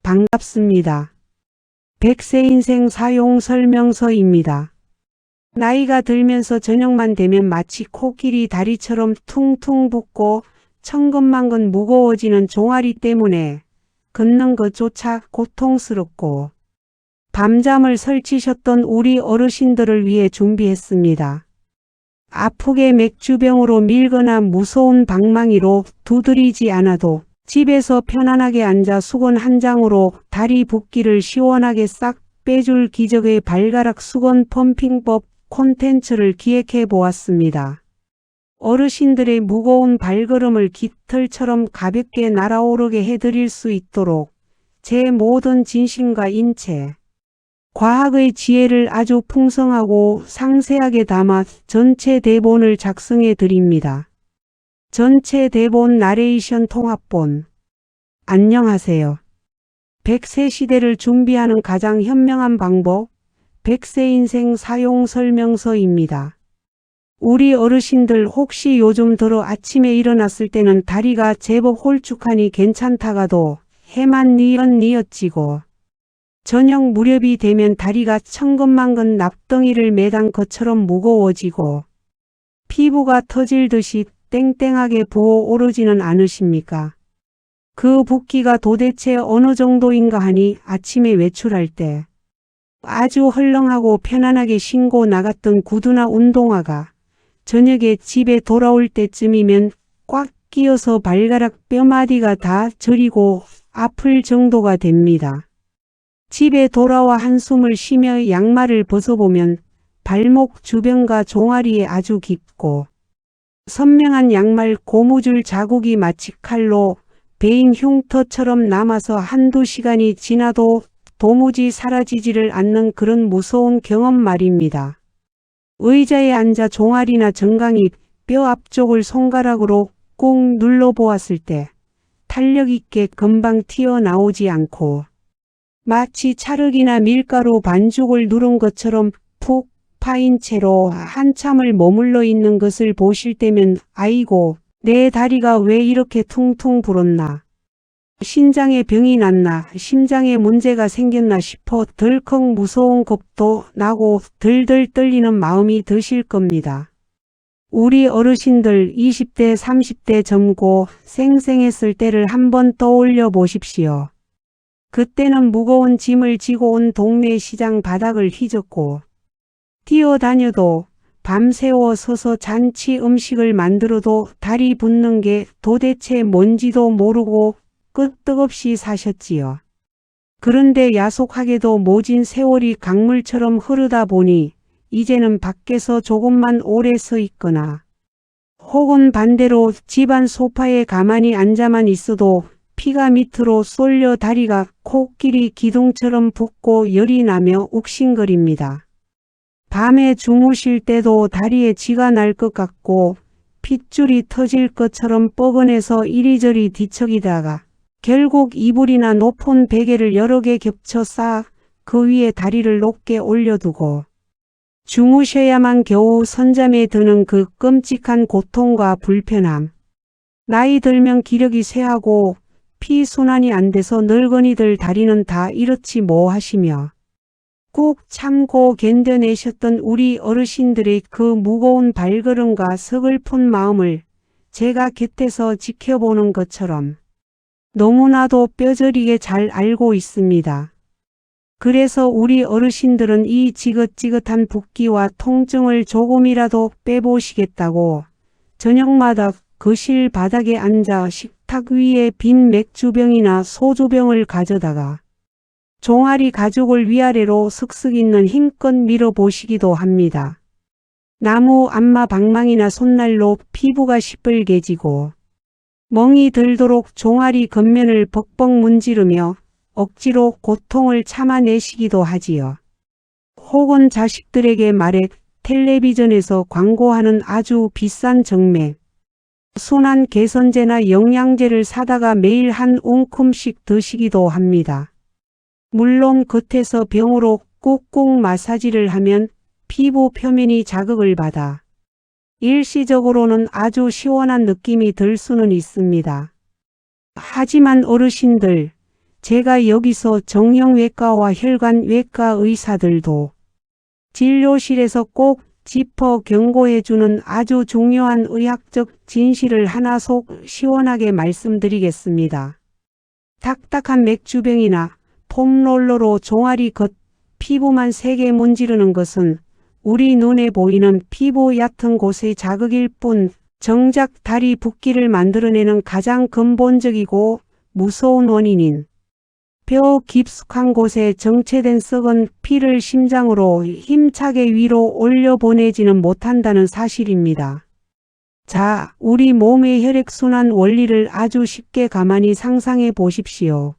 반갑습니다. 100세 인생 사용 설명서입니다. 나이가 들면서 저녁만 되면 마치 코끼리 다리처럼 퉁퉁 붓고 천근만근 무거워지는 종아리 때문에 걷는 것조차 고통스럽고 밤잠을 설치셨던 우리 어르신들을 위해 준비했습니다. 아프게 맥주병으로 밀거나 무서운 방망이로 두드리지 않아도 집에서 편안하게 앉아 수건 한 장으로 다리 붓기를 시원하게 싹 빼줄 기적의 발가락 수건 펌핑법 콘텐츠를 기획해 보았습니다. 어르신들의 무거운 발걸음을 깃털처럼 가볍게 날아오르게 해드릴 수 있도록 제 모든 진심과 인체, 과학의 지혜를 아주 풍성하고 상세하게 담아 전체 대본을 작성해 드립니다. 전체 대본 나레이션 통합본. 안녕하세요. 100세 시대를 준비하는 가장 현명한 방법, 100세 인생 사용 설명서입니다. 우리 어르신들 혹시 요즘 들어 아침에 일어났을 때는 다리가 제법 홀쭉하니 괜찮다가도 해만 니엇니엇지고 저녁 무렵이 되면 다리가 천근만근 납덩이를 매단 것처럼 무거워지고 피부가 터질듯이 땡땡하게 부어오르지는 않으십니까? 그 붓기가 도대체 어느 정도인가 하니 아침에 외출할 때 아주 헐렁하고 편안하게 신고 나갔던 구두나 운동화가 저녁에 집에 돌아올 때쯤이면 꽉 끼어서 발가락 뼈마디가 다 저리고 아플 정도가 됩니다. 집에 돌아와 한숨을 쉬며 양말을 벗어보면 발목 주변과 종아리에 아주 깊고 선명한 양말 고무줄 자국이 마치 칼로 베인 흉터처럼 남아서 한두 시간이 지나도 도무지 사라지지를 않는 그런 무서운 경험 말입니다. 의자에 앉아 종아리나 정강이 뼈 앞쪽을 손가락으로 꾹 눌러보았을 때 탄력 있게 금방 튀어나오지 않고 마치 찰흙이나 밀가루 반죽을 누른 것처럼 푹 파인 채로 한참을 머물러 있는 것을 보실 때면 아이고 내 다리가 왜 이렇게 퉁퉁 불었나. 신장에 병이 났나, 심장에 문제가 생겼나 싶어 덜컥 무서운 겁도 나고 들들 떨리는 마음이 드실 겁니다. 우리 어르신들 20대 30대 젊고 쌩쌩했을 때를 한번 떠올려 보십시오. 그때는 무거운 짐을 지고 온 동네 시장 바닥을 휘젓고 뛰어다녀도 밤새워 서서 잔치 음식을 만들어도 다리 붓는 게 도대체 뭔지도 모르고 끄떡없이 사셨지요. 그런데 야속하게도 모진 세월이 강물처럼 흐르다 보니 이제는 밖에서 조금만 오래 서 있거나 혹은 반대로 집안 소파에 가만히 앉아만 있어도 피가 밑으로 쏠려 다리가 코끼리 기둥처럼 붓고 열이 나며 욱신거립니다. 밤에 주무실 때도 다리에 쥐가 날 것 같고 핏줄이 터질 것처럼 뻐근해서 이리저리 뒤척이다가 결국 이불이나 높은 베개를 여러 개 겹쳐 쌓아 그 위에 다리를 높게 올려두고 주무셔야만 겨우 선잠에 드는 그 끔찍한 고통과 불편함. 나이 들면 기력이 쇠하고 피순환이 안 돼서 늙은이들 다리는 다 이렇지 뭐 하시며 꾹 참고 견뎌내셨던 우리 어르신들의 그 무거운 발걸음과 서글픈 마음을 제가 곁에서 지켜보는 것처럼 너무나도 뼈저리게 잘 알고 있습니다. 그래서 우리 어르신들은 이 지긋지긋한 붓기와 통증을 조금이라도 빼보시겠다고 저녁마다 거실 바닥에 앉아 식탁 위에 빈 맥주병이나 소주병을 가져다가 종아리 가죽을 위아래로 슥슥 있는 힘껏 밀어보시기도 합니다. 나무 안마 방망이나 손날로 피부가 시뻘개지고 멍이 들도록 종아리 겉면을 벅벅 문지르며 억지로 고통을 참아내시기도 하지요. 혹은 자식들에게 말해 텔레비전에서 광고하는 아주 비싼 정맥, 순환 개선제나 영양제를 사다가 매일 한 움큼씩 드시기도 합니다. 물론 겉에서 병으로 꾹꾹 마사지를 하면 피부 표면이 자극을 받아 일시적으로는 아주 시원한 느낌이 들 수는 있습니다. 하지만 어르신들, 제가 여기서 정형외과와 혈관외과 의사들도 진료실에서 꼭 짚어 경고해주는 아주 중요한 의학적 진실을 하나 속 시원하게 말씀드리겠습니다. 딱딱한 맥주병이나 폼롤러로 종아리 겉 피부만 세게 문지르는 것은 우리 눈에 보이는 피부 얕은 곳의 자극일 뿐 정작 다리 붓기를 만들어내는 가장 근본적이고 무서운 원인인 뼈 깊숙한 곳에 정체된 썩은 피를 심장으로 힘차게 위로 올려보내지는 못한다는 사실입니다. 자, 우리 몸의 혈액순환 원리를 아주 쉽게 가만히 상상해 보십시오.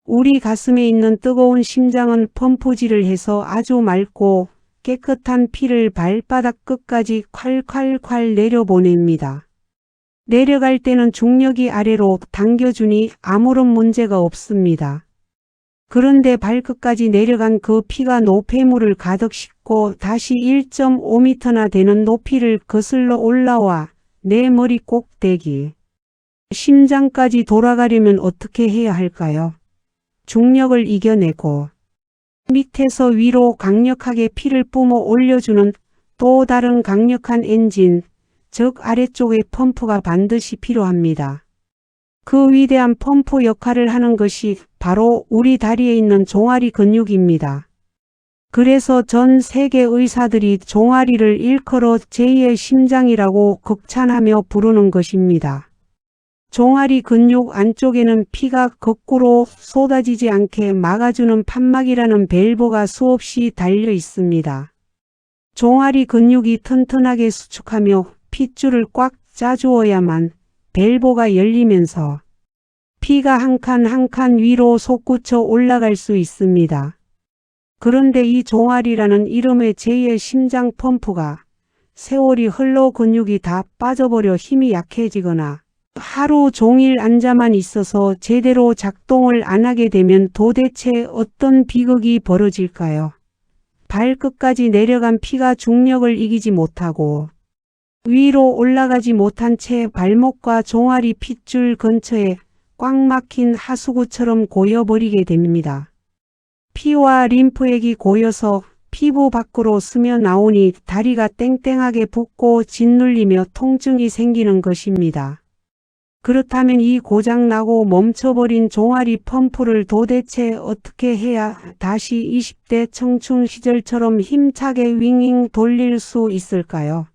우리 가슴에 있는 뜨거운 심장은 펌프질을 해서 아주 맑고 깨끗한 피를 발바닥 끝까지 콸콸콸 내려보냅니다. 내려갈 때는 중력이 아래로 당겨주니 아무런 문제가 없습니다. 그런데 발끝까지 내려간 그 피가 노폐물을 가득 싣고 다시 1.5m나 되는 높이를 거슬러 올라와 내 머리 꼭대기, 심장까지 돌아가려면 어떻게 해야 할까요? 중력을 이겨내고 밑에서 위로 강력하게 피를 뿜어 올려주는 또 다른 강력한 엔진, 즉 아래쪽의 펌프가 반드시 필요합니다. 그 위대한 펌프 역할을 하는 것이 바로 우리 다리에 있는 종아리 근육입니다. 그래서 전 세계 의사들이 종아리를 일컬어 제2의 심장이라고 극찬하며 부르는 것입니다. 종아리 근육 안쪽에는 피가 거꾸로 쏟아지지 않게 막아주는 판막이라는 밸브가 수없이 달려 있습니다. 종아리 근육이 튼튼하게 수축하며 핏줄을 꽉 짜주어야만 밸브가 열리면서 피가 한 칸 한 칸 위로 솟구쳐 올라갈 수 있습니다. 그런데 이 종아리라는 이름의 제2의 심장 펌프가 세월이 흘러 근육이 다 빠져버려 힘이 약해지거나 하루 종일 앉아만 있어서 제대로 작동을 안 하게 되면 도대체 어떤 비극이 벌어질까요? 발끝까지 내려간 피가 중력을 이기지 못하고 위로 올라가지 못한 채 발목과 종아리 핏줄 근처에 꽉 막힌 하수구처럼 고여버리게 됩니다. 피와 림프액이 고여서 피부 밖으로 스며 나오니 다리가 땡땡하게 붓고 짓눌리며 통증이 생기는 것입니다. 그렇다면 이 고장나고 멈춰버린 종아리 펌프를 도대체 어떻게 해야 다시 20대 청춘 시절처럼 힘차게 윙윙 돌릴 수 있을까요?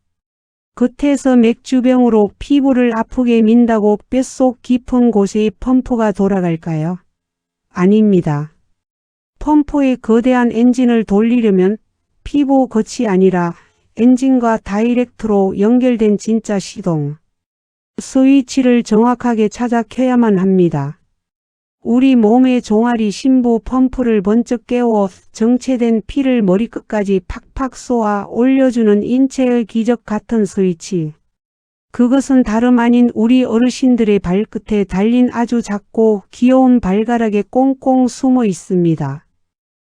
겉에서 맥주병으로 피부를 아프게 민다고 뼛속 깊은 곳의 펌프가 돌아갈까요? 아닙니다. 펌프의 거대한 엔진을 돌리려면 피부 겉이 아니라 엔진과 다이렉트로 연결된 진짜 시동, 스위치를 정확하게 찾아 켜야만 합니다. 우리 몸의 종아리 심부 펌프를 번쩍 깨워 정체된 피를 머리끝까지 팍팍 쏘아 올려주는 인체의 기적 같은 스위치. 그것은 다름 아닌 우리 어르신들의 발끝에 달린 아주 작고 귀여운 발가락에 꽁꽁 숨어 있습니다.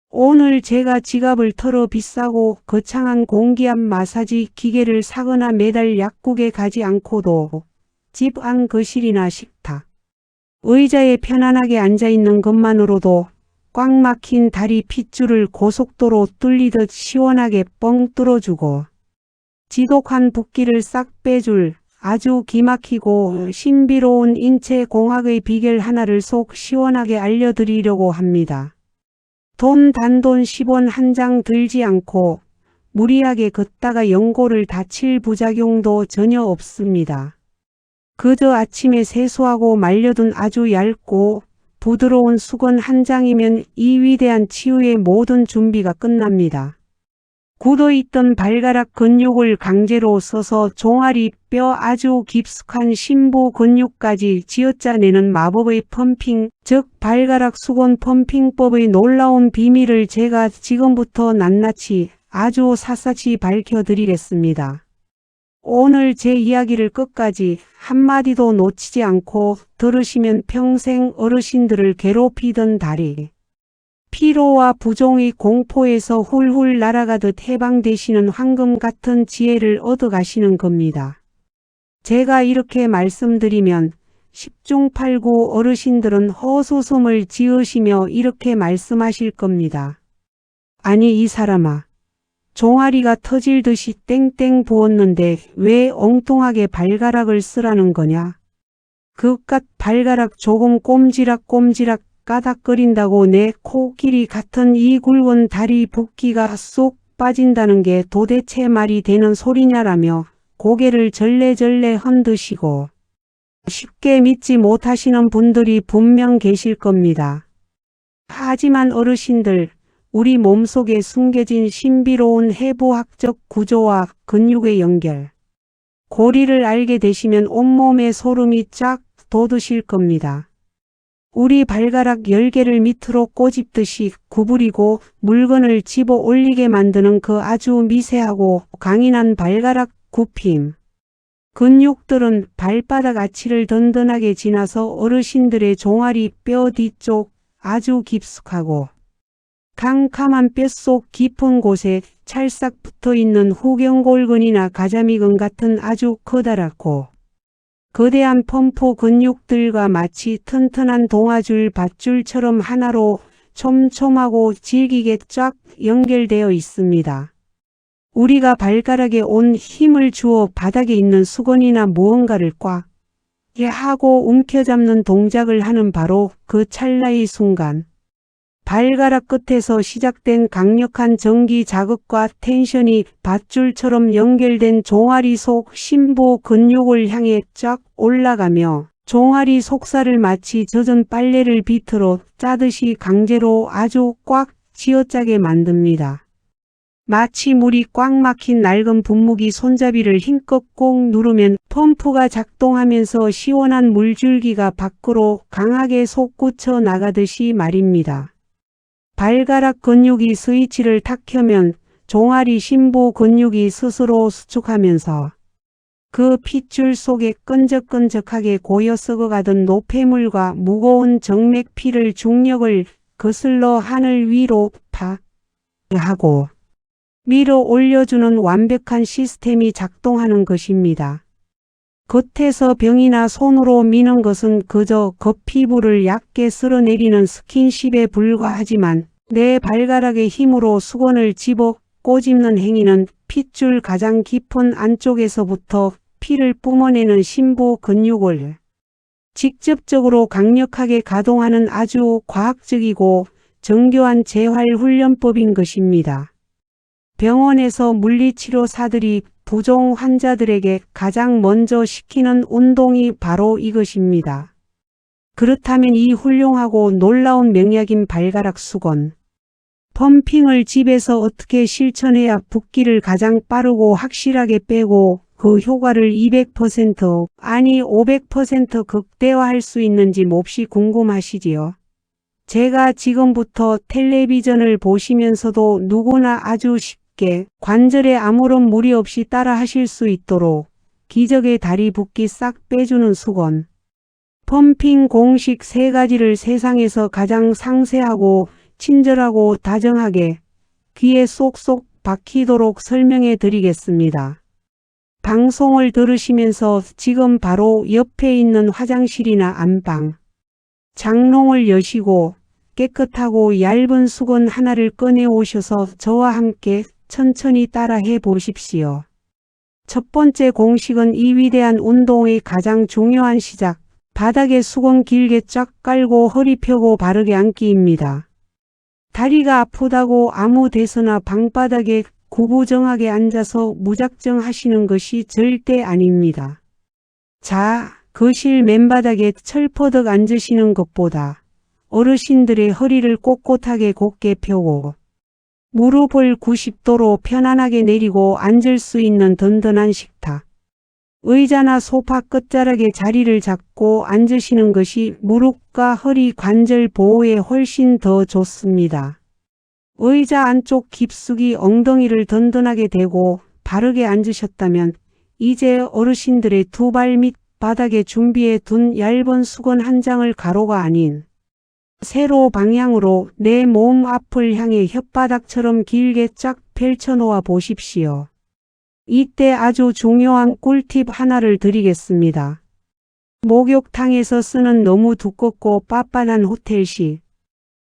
오늘 제가 지갑을 털어 비싸고 거창한 공기압 마사지 기계를 사거나 매달 약국에 가지 않고도 집 안 거실이나 식탁, 의자에 편안하게 앉아있는 것만으로도 꽉 막힌 다리 핏줄을 고속도로 뚫리듯 시원하게 뻥 뚫어주고 지독한 붓기를 싹 빼줄 아주 기막히고 신비로운 인체 공학의 비결 하나를 속 시원하게 알려드리려고 합니다. 돈 단돈 10원 한 장 들지 않고 무리하게 걷다가 연골을 다칠 부작용도 전혀 없습니다. 그저 아침에 세수하고 말려둔 아주 얇고 부드러운 수건 한 장이면 이 위대한 치유의 모든 준비가 끝납니다. 굳어있던 발가락 근육을 강제로 써서 종아리 뼈 아주 깊숙한 심부 근육까지 쥐어짜내는 마법의 펌핑, 즉 발가락 수건 펌핑법의 놀라운 비밀을 제가 지금부터 낱낱이 아주 샅샅이 밝혀드리겠습니다. 오늘 제 이야기를 끝까지 한마디도 놓치지 않고 들으시면 평생 어르신들을 괴롭히던 다리, 피로와 부종의 공포에서 훌훌 날아가듯 해방되시는 황금 같은 지혜를 얻어가시는 겁니다. 제가 이렇게 말씀드리면 10중 8구 어르신들은 헛웃음을 지으시며 이렇게 말씀하실 겁니다. 아니 이 사람아. 종아리가 터질 듯이 땡땡 부었는데 왜 엉뚱하게 발가락을 쓰라는 거냐? 그깟 발가락 조금 꼼지락꼼지락 까닥거린다고 내 코끼리 같은 이 굵은 다리 붓기가 쏙 빠진다는 게 도대체 말이 되는 소리냐라며 고개를 절레절레 흔드시고 쉽게 믿지 못하시는 분들이 분명 계실 겁니다. 하지만 어르신들, 우리 몸속에 숨겨진 신비로운 해부학적 구조와 근육의 연결, 고리를 알게 되시면 온몸에 소름이 쫙 돋으실 겁니다. 우리 발가락 10개를 밑으로 꼬집듯이 구부리고 물건을 집어 올리게 만드는 그 아주 미세하고 강인한 발가락 굽힘. 근육들은 발바닥 아치를 든든하게 지나서 어르신들의 종아리 뼈 뒤쪽 아주 깊숙하고 캄캄한 뼛속 깊은 곳에 찰싹 붙어있는 후경골근이나 가자미근 같은 아주 커다랗고 거대한 펌프 근육들과 마치 튼튼한 동아줄 밧줄처럼 하나로 촘촘하고 질기게 쫙 연결되어 있습니다. 우리가 발가락에 온 힘을 주어 바닥에 있는 수건이나 무언가를 꽉 하고 움켜잡는 동작을 하는 바로 그 찰나의 순간, 발가락 끝에서 시작된 강력한 전기 자극과 텐션이 밧줄처럼 연결된 종아리 속 심부 근육을 향해 쫙 올라가며 종아리 속살을 마치 젖은 빨래를 비틀어 짜듯이 강제로 아주 꽉 쥐어짜게 만듭니다. 마치 물이 꽉 막힌 낡은 분무기 손잡이를 힘껏 꼭 누르면 펌프가 작동하면서 시원한 물줄기가 밖으로 강하게 솟구쳐 나가듯이 말입니다. 발가락 근육이 스위치를 탁 켜면 종아리 심부 근육이 스스로 수축하면서 그 핏줄 속에 끈적끈적하게 고여 썩어가던 노폐물과 무거운 정맥피를 중력을 거슬러 하늘 위로 팍 하고 밀어 올려주는 완벽한 시스템이 작동하는 것입니다. 겉에서 병이나 손으로 미는 것은 그저 겉피부를 얇게 쓸어내리는 스킨십에 불과하지만 내 발가락의 힘으로 수건을 집어 꼬집는 행위는 핏줄 가장 깊은 안쪽에서부터 피를 뿜어내는 심부 근육을 직접적으로 강력하게 가동하는 아주 과학적이고 정교한 재활훈련법인 것입니다. 병원에서 물리치료사들이 부종 환자들에게 가장 먼저 시키는 운동이 바로 이것입니다. 그렇다면 이 훌륭하고 놀라운 명약인 발가락 수건, 펌핑을 집에서 어떻게 실천해야 붓기를 가장 빠르고 확실하게 빼고 그 효과를 200% 아니 500% 극대화할 수 있는지 몹시 궁금하시지요? 제가 지금부터 텔레비전을 보시면서도 누구나 아주 쉽게 관절에 아무런 무리 없이 따라 하실 수 있도록 기적의 다리 붓기 싹 빼주는 수건, 펌핑 공식 3가지를 세상에서 가장 상세하고 친절하고 다정하게 귀에 쏙쏙 박히도록 설명해 드리겠습니다. 방송을 들으시면서 지금 바로 옆에 있는 화장실이나 안방, 장롱을 여시고 깨끗하고 얇은 수건 하나를 꺼내 오셔서 저와 함께 천천히 따라해 보십시오. 첫 번째 공식은 이 위대한 운동의 가장 중요한 시작, 바닥에 수건 길게 쫙 깔고 허리 펴고 바르게 앉기입니다. 다리가 아프다고 아무 데서나 방바닥에 구부정하게 앉아서 무작정 하시는 것이 절대 아닙니다. 자, 거실 맨바닥에 철퍼덕 앉으시는 것보다 어르신들의 허리를 꼿꼿하게 곧게 펴고 무릎을 90도로 편안하게 내리고 앉을 수 있는 든든한 식탁, 의자나 소파 끝자락에 자리를 잡고 앉으시는 것이 무릎과 허리 관절 보호에 훨씬 더 좋습니다. 의자 안쪽 깊숙이 엉덩이를 든든하게 대고 바르게 앉으셨다면 이제 어르신들의 두 발 밑 바닥에 준비해 둔 얇은 수건 한 장을 가로가 아닌 세로 방향으로 내 몸 앞을 향해 혓바닥처럼 길게 쫙 펼쳐 놓아 보십시오. 이때 아주 중요한 꿀팁 하나를 드리겠습니다. 목욕탕에서 쓰는 너무 두껍고 빳빳한 호텔식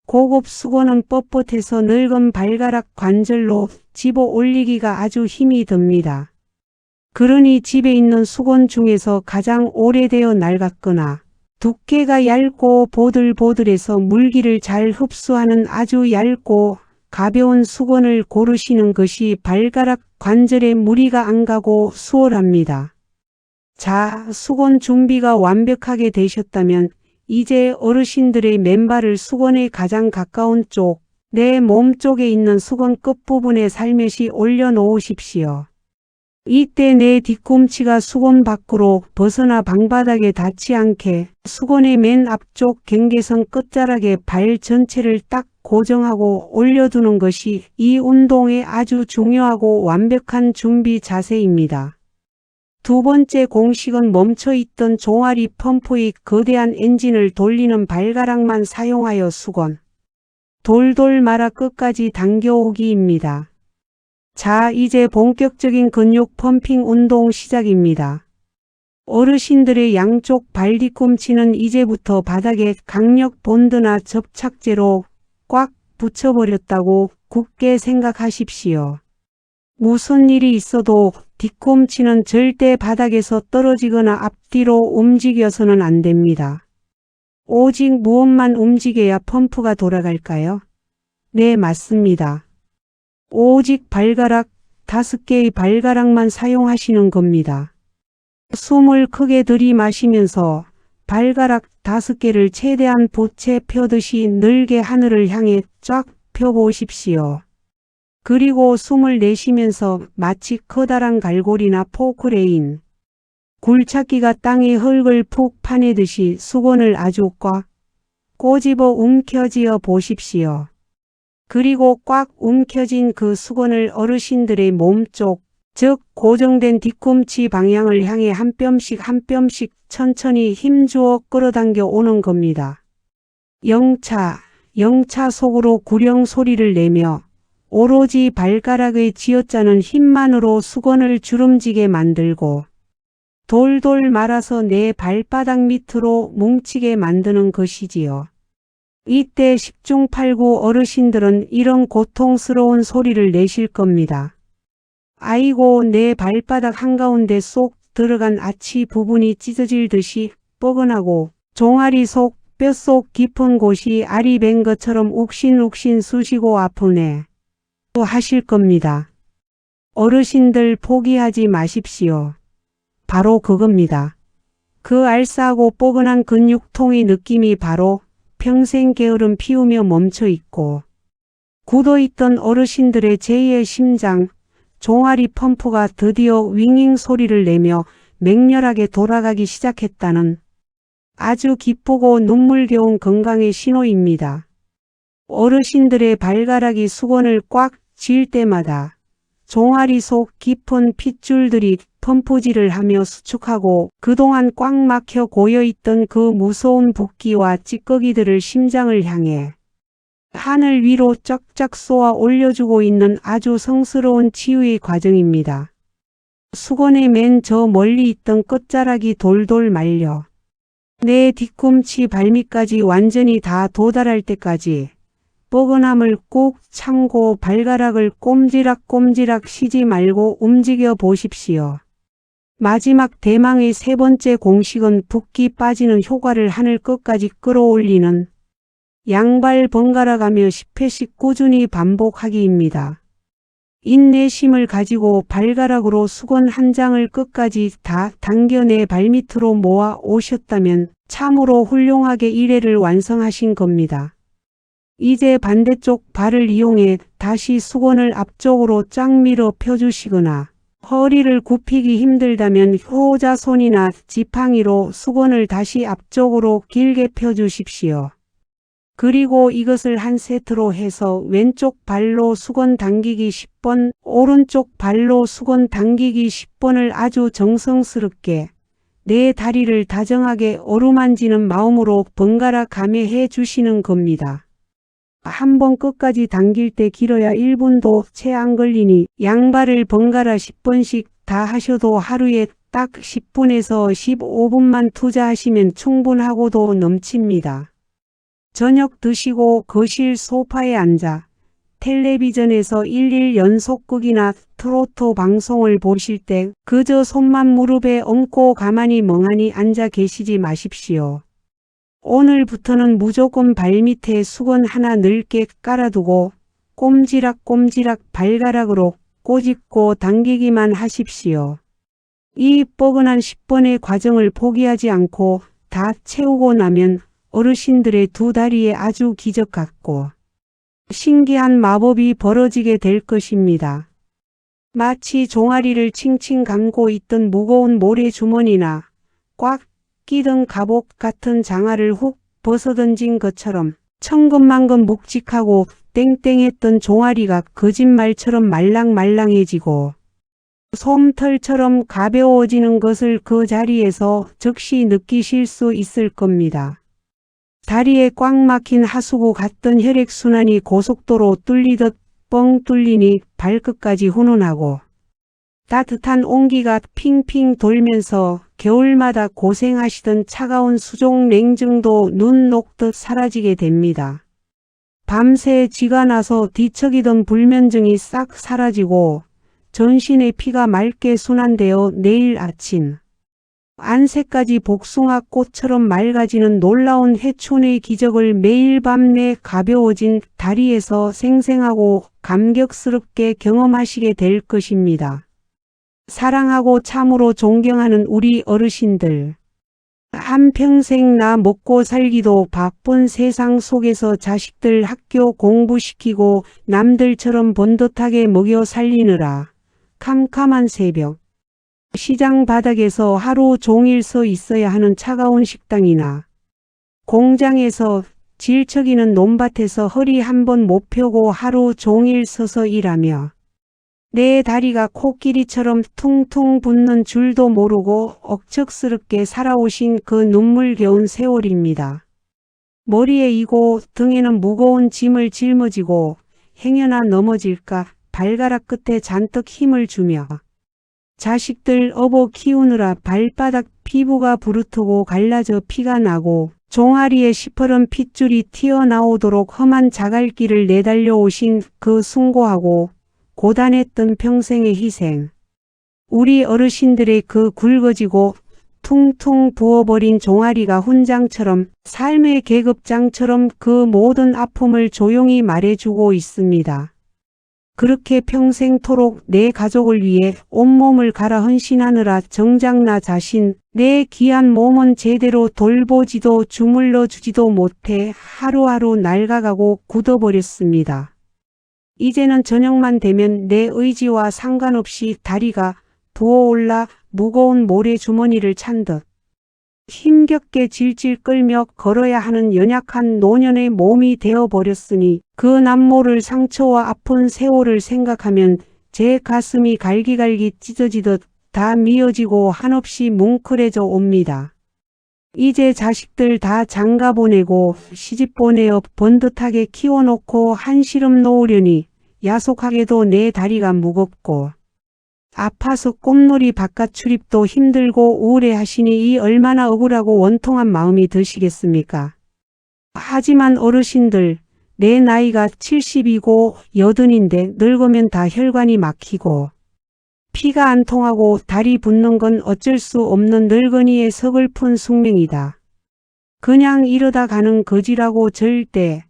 고급 수건은 뻣뻣해서 늙은 발가락 관절로 집어 올리기가 아주 힘이 듭니다. 그러니 집에 있는 수건 중에서 가장 오래되어 낡았거나 두께가 얇고 보들보들해서 물기를 잘 흡수하는 아주 얇고 가벼운 수건을 고르시는 것이 발가락 관절에 무리가 안 가고 수월합니다. 자, 수건 준비가 완벽하게 되셨다면 이제 어르신들의 맨발을 수건에 가장 가까운 쪽, 내 몸 쪽에 있는 수건 끝부분에 살며시 올려놓으십시오. 이때 내 뒤꿈치가 수건 밖으로 벗어나 방바닥에 닿지 않게 수건의 맨 앞쪽 경계선 끝자락에 발 전체를 딱 고정하고 올려두는 것이 이 운동의 아주 중요하고 완벽한 준비 자세입니다. 두 번째 공식은 멈춰있던 종아리 펌프의 거대한 엔진을 돌리는 발가락만 사용하여 수건 돌돌 말아 끝까지 당겨오기입니다. 자, 이제 본격적인 근육 펌핑 운동 시작입니다. 어르신들의 양쪽 발 뒤꿈치는 이제부터 바닥에 강력 본드나 접착제로 꽉 붙여버렸다고 굳게 생각하십시오. 무슨 일이 있어도 뒤꿈치는 절대 바닥에서 떨어지거나 앞뒤로 움직여서는 안 됩니다. 오직 무엇만 움직여야 펌프가 돌아갈까요? 네, 맞습니다. 오직 발가락 5개의 발가락만 사용하시는 겁니다. 숨을 크게 들이마시면서 발가락 5개를 최대한 부채 펴듯이 늘게 하늘을 향해 쫙 펴보십시오. 그리고 숨을 내쉬면서 마치 커다란 갈고리나 포크레인, 굴착기가 땅에 흙을 푹 파내듯이 수건을 아주 꽉 꼬집어 움켜쥐어 보십시오. 그리고 꽉 움켜진 그 수건을 어르신들의 몸쪽, 즉 고정된 뒤꿈치 방향을 향해 한 뼘씩 한 뼘씩 천천히 힘주어 끌어당겨 오는 겁니다. 영차 속으로 구령 소리를 내며 오로지 발가락의 쥐어짜는 힘만으로 수건을 주름지게 만들고 돌돌 말아서 내 발바닥 밑으로 뭉치게 만드는 것이지요. 이때 10중 8구 어르신들은 이런 고통스러운 소리를 내실 겁니다. 아이고, 내 발바닥 한가운데 쏙 들어간 아치 부분이 찢어질 듯이 뻐근하고 종아리 속 뼛속 깊은 곳이 알이 벤 것처럼 욱신욱신 쑤시고 아프네. 또 하실 겁니다. 어르신들 포기하지 마십시오. 바로 그겁니다. 그 알싸하고 뻐근한 근육통의 느낌이 바로 평생 게으름 피우며 멈춰있고 굳어있던 어르신들의 제2의 심장, 종아리 펌프가 드디어 윙윙 소리를 내며 맹렬하게 돌아가기 시작했다는 아주 기쁘고 눈물겨운 건강의 신호입니다. 어르신들의 발가락이 수건을 꽉 쥘 때마다 종아리 속 깊은 핏줄들이 펌프질을 하며 수축하고 그동안 꽉 막혀 고여있던 그 무서운 붓기와 찌꺼기들을 심장을 향해 하늘 위로 쫙쫙 쏘아 올려주고 있는 아주 성스러운 치유의 과정입니다. 수건의 맨 저 멀리 있던 끝자락이 돌돌 말려 내 뒤꿈치 발밑까지 완전히 다 도달할 때까지 뻐근함을 꾹 참고 발가락을 꼼지락꼼지락 쉬지 말고 움직여 보십시오. 마지막 대망의 세 번째 공식은 붓기 빠지는 효과를 하늘 끝까지 끌어올리는 양발 번갈아가며 10회씩 꾸준히 반복하기입니다. 인내심을 가지고 발가락으로 수건 한 장을 끝까지 다 당겨 내 발밑으로 모아 오셨다면 참으로 훌륭하게 1회를 완성하신 겁니다. 이제 반대쪽 발을 이용해 다시 수건을 앞쪽으로 쫙 밀어 펴주시거나 허리를 굽히기 힘들다면 효자손이나 지팡이로 수건을 다시 앞쪽으로 길게 펴주십시오. 그리고 이것을 한 세트로 해서 왼쪽 발로 수건 당기기 10번, 오른쪽 발로 수건 당기기 10번을 아주 정성스럽게 내 다리를 다정하게 어루만지는 마음으로 번갈아 가며 해 주시는 겁니다. 한 번 끝까지 당길 때 길어야 1분도 채 안 걸리니 양발을 번갈아 10번씩 다 하셔도 하루에 딱 10분에서 15분만 투자하시면 충분하고도 넘칩니다. 저녁 드시고 거실 소파에 앉아 텔레비전에서 일일 연속극이나 트로트 방송을 보실 때 그저 손만 무릎에 얹고 가만히 멍하니 앉아 계시지 마십시오. 오늘부터는 무조건 발밑에 수건 하나 넓게 깔아두고 꼼지락꼼지락 발가락으로 꼬집고 당기기만 하십시오. 이 뻐근한 10번의 과정을 포기하지 않고 다 채우고 나면 어르신들의 두 다리에 아주 기적 같고 신기한 마법이 벌어지게 될 것입니다. 마치 종아리를 칭칭 감고 있던 무거운 모래주머니나 꽉 끼던 갑옷 같은 장화를 훅 벗어던진 것처럼 천근만근 묵직하고 땡땡했던 종아리가 거짓말처럼 말랑말랑해지고 솜털처럼 가벼워지는 것을 그 자리에서 즉시 느끼실 수 있을 겁니다. 다리에 꽉 막힌 하수구 같던 혈액순환이 고속도로 뚫리듯 뻥 뚫리니 발끝까지 훈훈하고 따뜻한 온기가 핑핑 돌면서 겨울마다 고생하시던 차가운 수족 냉증도 눈 녹듯 사라지게 됩니다. 밤새 쥐가 나서 뒤척이던 불면증이 싹 사라지고 전신의 피가 맑게 순환되어 내일 아침 안새까지 복숭아꽃처럼 맑아지는 놀라운 회춘의 기적을 매일 밤 내 가벼워진 다리에서 생생하고 감격스럽게 경험하시게 될 것입니다. 사랑하고 참으로 존경하는 우리 어르신들. 한평생 나 먹고 살기도 바쁜 세상 속에서 자식들 학교 공부시키고 남들처럼 번듯하게 먹여 살리느라 캄캄한 새벽, 시장 바닥에서 하루 종일 서 있어야 하는 차가운 식당이나 공장에서 질척이는 논밭에서 허리 한번 못 펴고 하루 종일 서서 일하며 내 다리가 코끼리처럼 퉁퉁 붓는 줄도 모르고 억척스럽게 살아오신 그 눈물겨운 세월입니다. 머리에 이고 등에는 무거운 짐을 짊어지고 행여나 넘어질까 발가락 끝에 잔뜩 힘을 주며 자식들 업어 키우느라 발바닥 피부가 부르트고 갈라져 피가 나고 종아리에 시퍼런 핏줄이 튀어나오도록 험한 자갈길을 내달려 오신 그 숭고하고 고단했던 평생의 희생. 우리 어르신들의 그 굵어지고 퉁퉁 부어버린 종아리가 훈장처럼 삶의 계급장처럼 그 모든 아픔을 조용히 말해주고 있습니다. 그렇게 평생토록 내 가족을 위해 온몸을 갈아 헌신하느라 정작 나 자신 내 귀한 몸은 제대로 돌보지도 주물러 주지도 못해 하루하루 낡아가고 굳어버렸습니다. 이제는 저녁만 되면 내 의지와 상관없이 다리가 부어올라 무거운 모래주머니를 찬 듯 힘겹게 질질 끌며 걸어야 하는 연약한 노년의 몸이 되어버렸으니 그 남모를 상처와 아픈 세월을 생각하면 제 가슴이 갈기갈기 찢어지듯 다 미어지고 한없이 뭉클해져 옵니다. 이제 자식들 다 장가 보내고 시집 보내어 번듯하게 키워놓고 한시름 놓으려니 야속하게도 내 다리가 무겁고 아파서 꽃놀이 바깥 출입도 힘들고 우울해하시니 이 얼마나 억울하고 원통한 마음이 드시겠습니까? 하지만 어르신들, 내 나이가 70이고 80인데 늙으면 다 혈관이 막히고 피가 안 통하고 다리 붓는 건 어쩔 수 없는 늙은이의 서글픈 숙명이다. 그냥 이러다 가는 거지라고 절대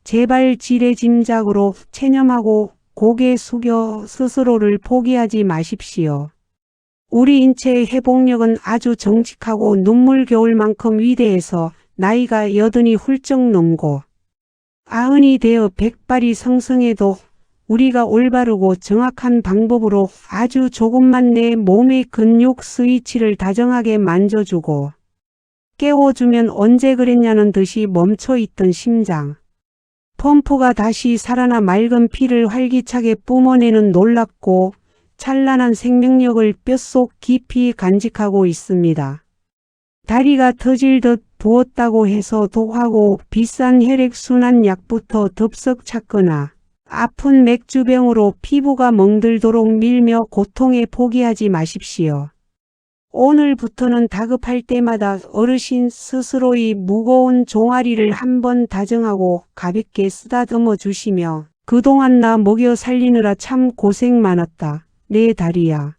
제발 지레짐작으로 체념하고 고개 숙여 스스로를 포기하지 마십시오. 우리 인체의 회복력은 아주 정직하고 눈물겨울 만큼 위대해서 나이가 80이 훌쩍 넘고 90이 되어 백발이 성성해도 우리가 올바르고 정확한 방법으로 아주 조금만 내 몸의 근육 스위치를 다정하게 만져주고 깨워주면 언제 그랬냐는 듯이 멈춰있던 심장. 펌프가 다시 살아나 맑은 피를 활기차게 뿜어내는 놀랍고 찬란한 생명력을 뼛속 깊이 간직하고 있습니다. 다리가 터질 듯 부었다고 해서 독하고 비싼 혈액순환 약부터 덥석 찾거나 아픈 맥주병으로 피부가 멍들도록 밀며 고통에 포기하지 마십시오. 오늘부터는 다급할 때마다 어르신 스스로의 무거운 종아리를 한번 다정하고 가볍게 쓰다듬어 주시며 그동안 나 먹여 살리느라 참 고생 많았다. 내 다리야.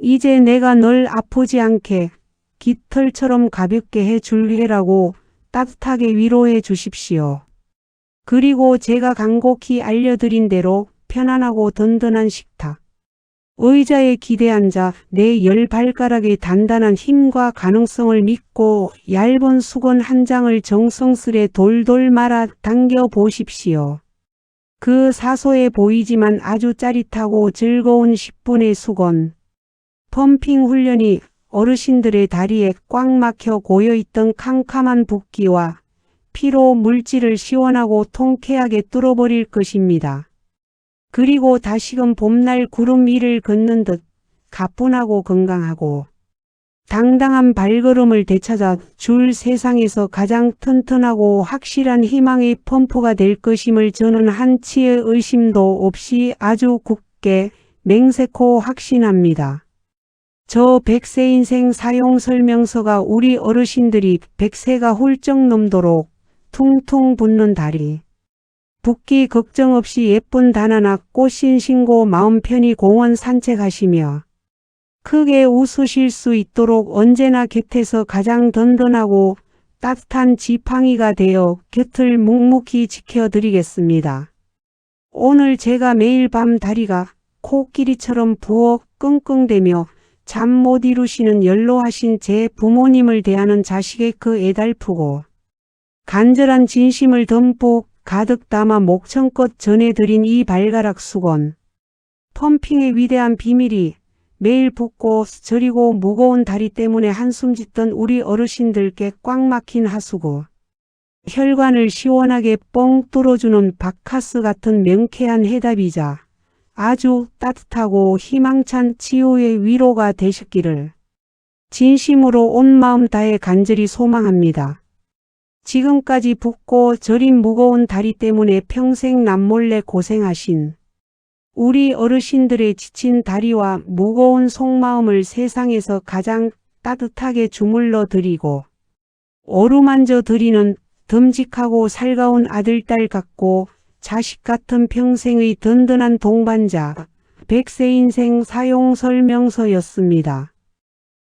이제 내가 널 아프지 않게 깃털처럼 가볍게 해줄게라고 따뜻하게 위로해 주십시오. 그리고 제가 간곡히 알려드린 대로 편안하고 든든한 식탁. 의자에 기대 앉아 내 10발가락의 단단한 힘과 가능성을 믿고 얇은 수건 한 장을 정성스레 돌돌 말아 당겨 보십시오. 그 사소해 보이지만 아주 짜릿하고 즐거운 10분의 수건. 펌핑 훈련이 어르신들의 다리에 꽉 막혀 고여있던 캄캄한 붓기와 피로 물질을 시원하고 통쾌하게 뚫어버릴 것입니다. 그리고 다시금 봄날 구름 위를 걷는 듯 가뿐하고 건강하고 당당한 발걸음을 되찾아 줄 세상에서 가장 튼튼하고 확실한 희망의 펌프가 될 것임을 저는 한치의 의심도 없이 아주 굳게 맹세코 확신합니다. 저 100세 인생 사용 설명서가 우리 어르신들이 100세가 훌쩍 넘도록 퉁퉁 붓는 다리. 붓기 걱정 없이 예쁜 단아나 꽃신 신고 마음 편히 공원 산책하시며 크게 웃으실 수 있도록 언제나 곁에서 가장 든든하고 따뜻한 지팡이가 되어 곁을 묵묵히 지켜드리겠습니다. 오늘 제가 매일 밤 다리가 코끼리처럼 부어 끙끙대며 잠 못 이루시는 연로하신 제 부모님을 대하는 자식의 그 애달프고 간절한 진심을 듬뿍 가득 담아 목청껏 전해드린 이 발가락 수건. 펌핑의 위대한 비밀이 매일 붓고 저리고 무거운 다리 때문에 한숨 짓던 우리 어르신들께 꽉 막힌 하수구. 혈관을 시원하게 뻥 뚫어주는 바카스 같은 명쾌한 해답이자 아주 따뜻하고 희망찬 치유의 위로가 되셨기를 진심으로 온 마음 다해 간절히 소망합니다. 지금까지 붓고 저린 무거운 다리 때문에 평생 남몰래 고생하신 우리 어르신들의 지친 다리와 무거운 속마음을 세상에서 가장 따뜻하게 주물러 드리고 어루만져 드리는 듬직하고 살가운 아들딸 같고 자식 같은 평생의 든든한 동반자 100세 인생 사용 설명서였습니다.